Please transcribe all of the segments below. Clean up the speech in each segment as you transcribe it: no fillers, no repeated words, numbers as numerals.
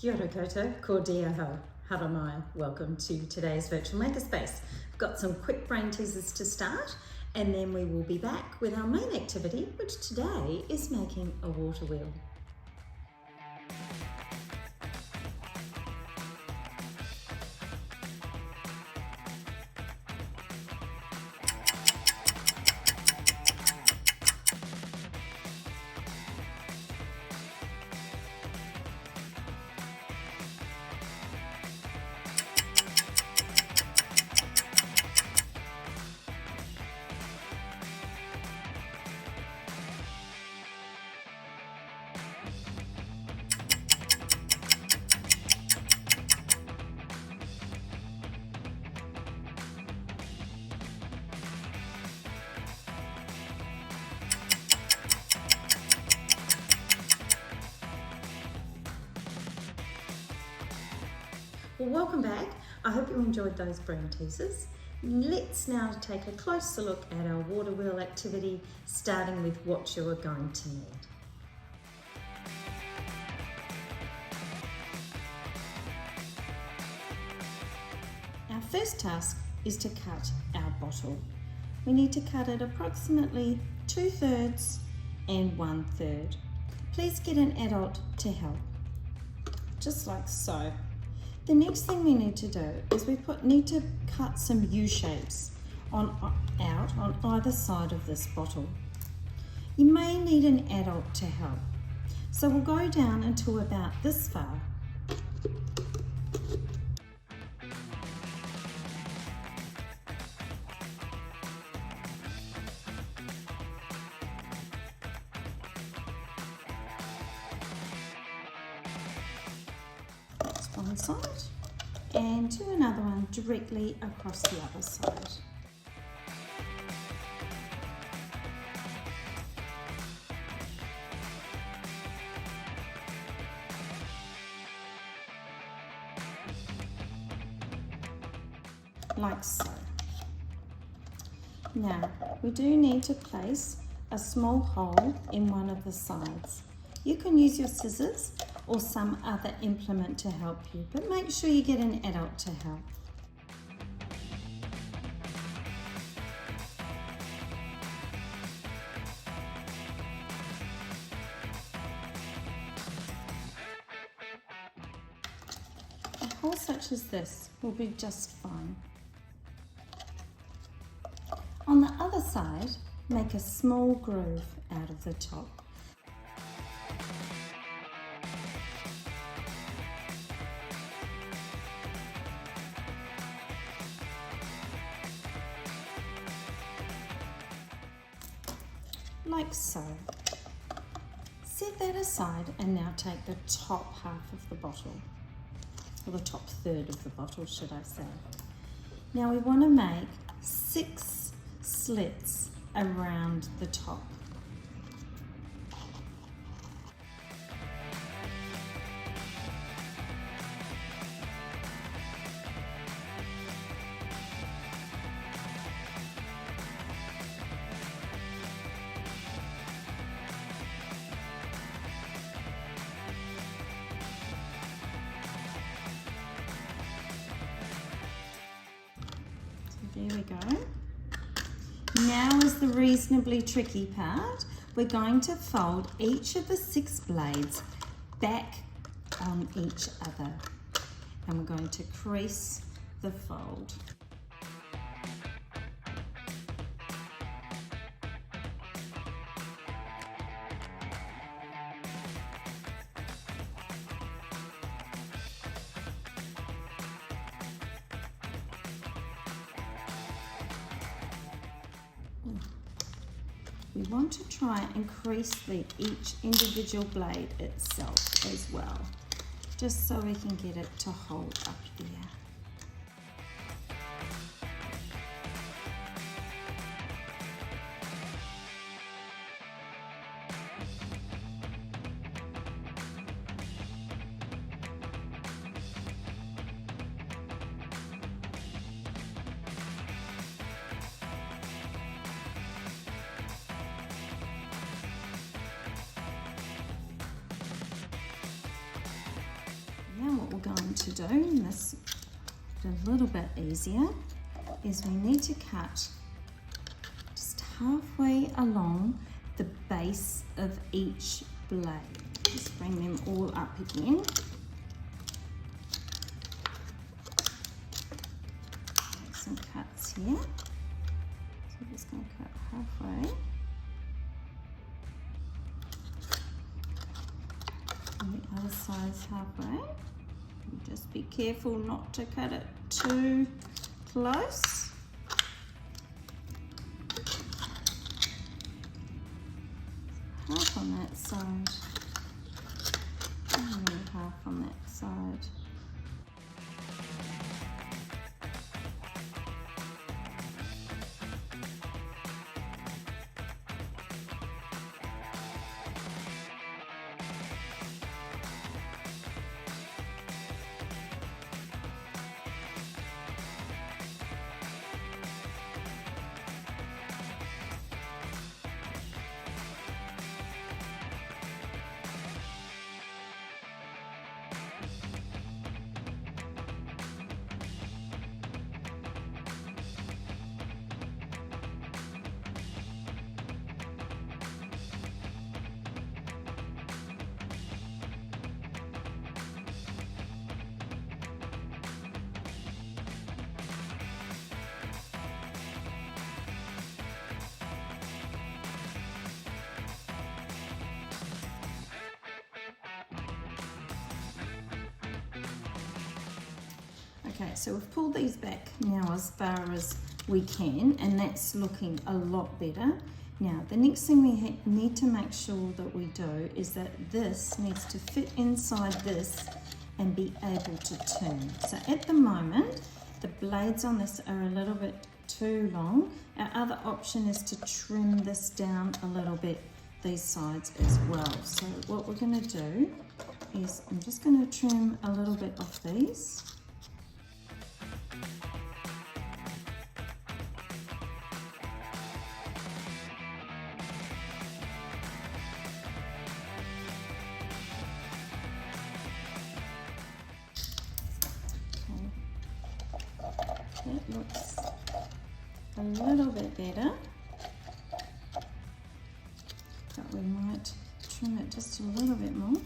Kia ora koutou, ko dia hau, haramai. Welcome to today's virtual makerspace. I've got some quick brain teasers to start, and then we will be back with our main activity, which today is making a water wheel. Well, welcome back. I hope you enjoyed those brain teasers. Let's now take a closer look at our water wheel activity, starting with what you are going to need. Our first task is to cut our bottle. We need to cut it approximately 2/3 and 1/3. Please get an adult to help, just like so. The next thing we need to do is need to cut some U-shapes out on either side of this bottle. You may need an adult to help. So we'll go down until about this far. One side and to another one directly across the other side. Like so. Now we do need to place a small hole in one of the sides. You can use your scissors or some other implement to help you, but make sure you get an adult to help. A hole such as this will be just fine. On the other side, make a small groove out of the top. Like so. Set that aside and now take the top half of the bottle, or the top third of the bottle, should I say. Now we want to make 6 slits around the top. There we go. Now is the reasonably tricky part. We're going to fold each of the 6 blades back on each other, and we're going to crease the fold. We want to try and crease each individual blade itself as well, just so we can get it to hold up there. to do, and this is a little bit easier, is we need to cut just halfway along the base of each blade. Just bring them all up again. Make some cuts here. So I'm just going to cut halfway. And the other side's halfway. And just be careful not to cut it too close. Half on that side, and then half on that side. Okay, so we've pulled these back now as far as we can, and that's looking a lot better. Now, the next thing we need to make sure that we do is that this needs to fit inside this and be able to turn. So at the moment, the blades on this are a little bit too long. Our other option is to trim this down a little bit, these sides as well. So what we're going to do is I'm just going to trim a little bit off these. That looks a little bit better, but we might trim it just a little bit more.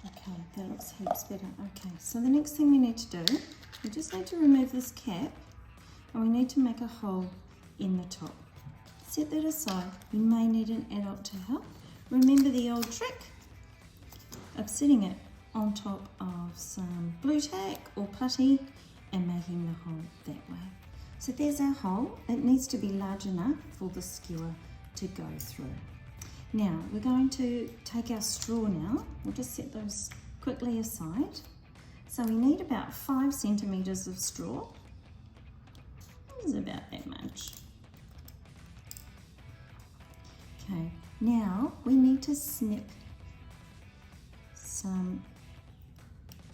Okay, that looks heaps better. Okay, so the next thing we need to do, we just need to remove this cap, and we need to make a hole in the top. Set that aside. You may need an adult to help. Remember the old trick of setting it on top of some blue tack or putty and making the hole that way. So there's our hole. It needs to be large enough for the skewer to go through. Now we're going to take our straw now. We'll just set those quickly aside. So we need about 5 centimeters of straw. This is about that much. Okay, now we need to snip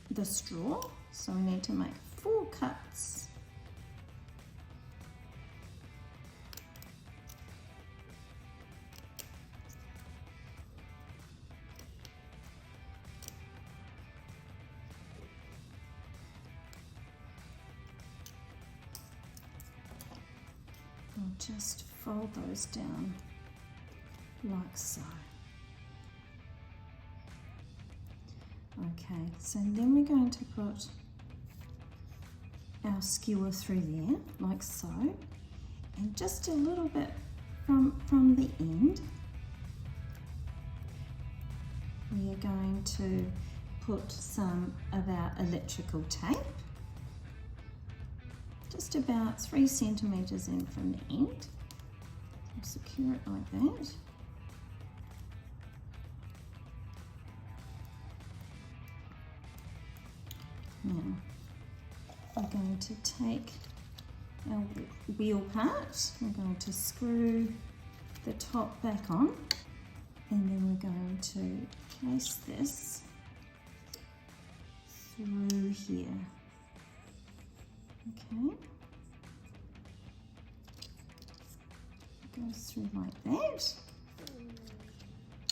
the straw. So we need to make 4 cuts. I'll just fold those down like so. Okay, so then we're going to put our skewer through there like so, and just a little bit from the end we are going to put some of our electrical tape, just about 3 centimeters in from the end. I'll secure it like that. Now we're going to take our wheel part. We're going to screw the top back on, and then we're going to place this through here. Okay. It goes through like that.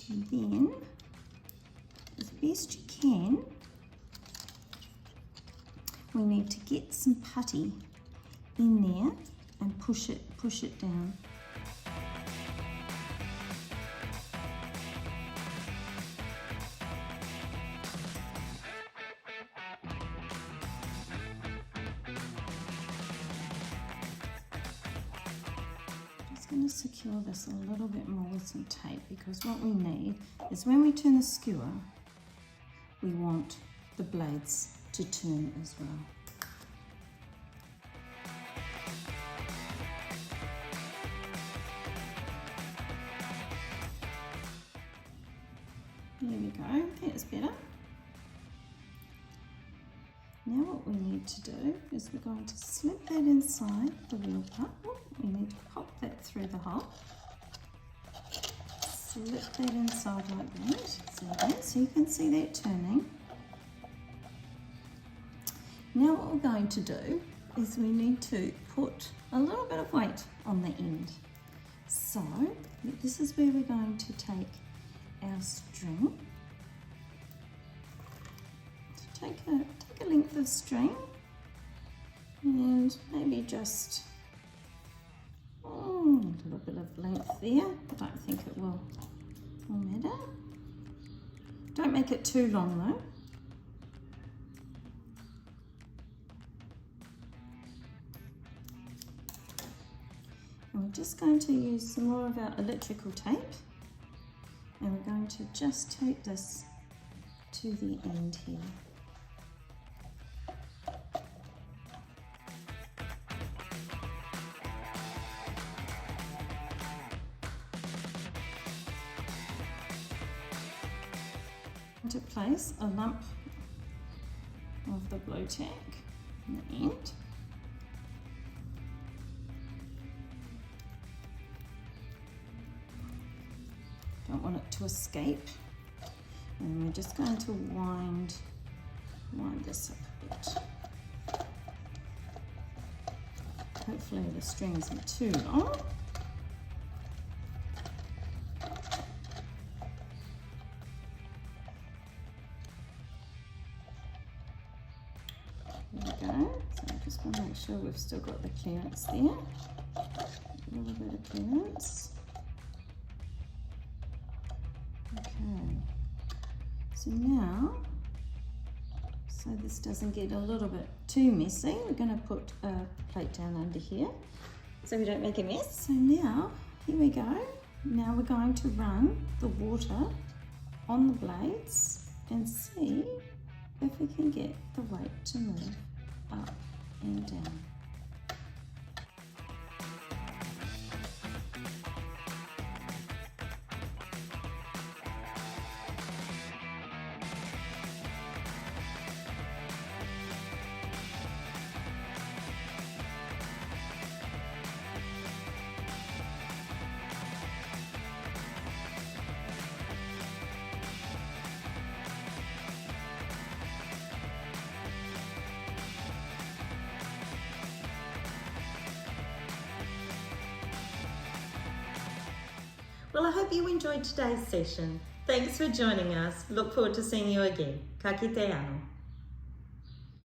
And then, as best you can, we need to get some putty in there and push it down. Just going to secure this a little bit more with some tape, because what we need is when we turn the skewer, we want the blades to turn as well. There we go, that's better. Now what we need to do is we're going to slip that inside the wheel part. Oh, we need to pop that through the hole. Slip that inside like that. See that? So you can see that turning. Now what we're going to do is we need to put a little bit of weight on the end. So this is where we're going to take our string. So take a length of string and maybe just a little bit of length there. I don't think it will matter. Don't make it too long though. And we're just going to use some more of our electrical tape, and we're going to just tape this to the end here. To place a lump of the blue tack on the end. Don't want it to escape, and we're just going to wind this up a bit. Hopefully the string isn't too long. There we go. So I'm just going to make sure we've still got the clearance there. A little bit of clearance. Okay, so now, so this doesn't get a little bit too messy, we're going to put a plate down under here so we don't make a mess. So now, here we go. Now we're going to run the water on the blades and see if we can get the weight to move up and down. Well, I hope you enjoyed today's session. Thanks for joining us. Look forward to seeing you again. Ka kite anō.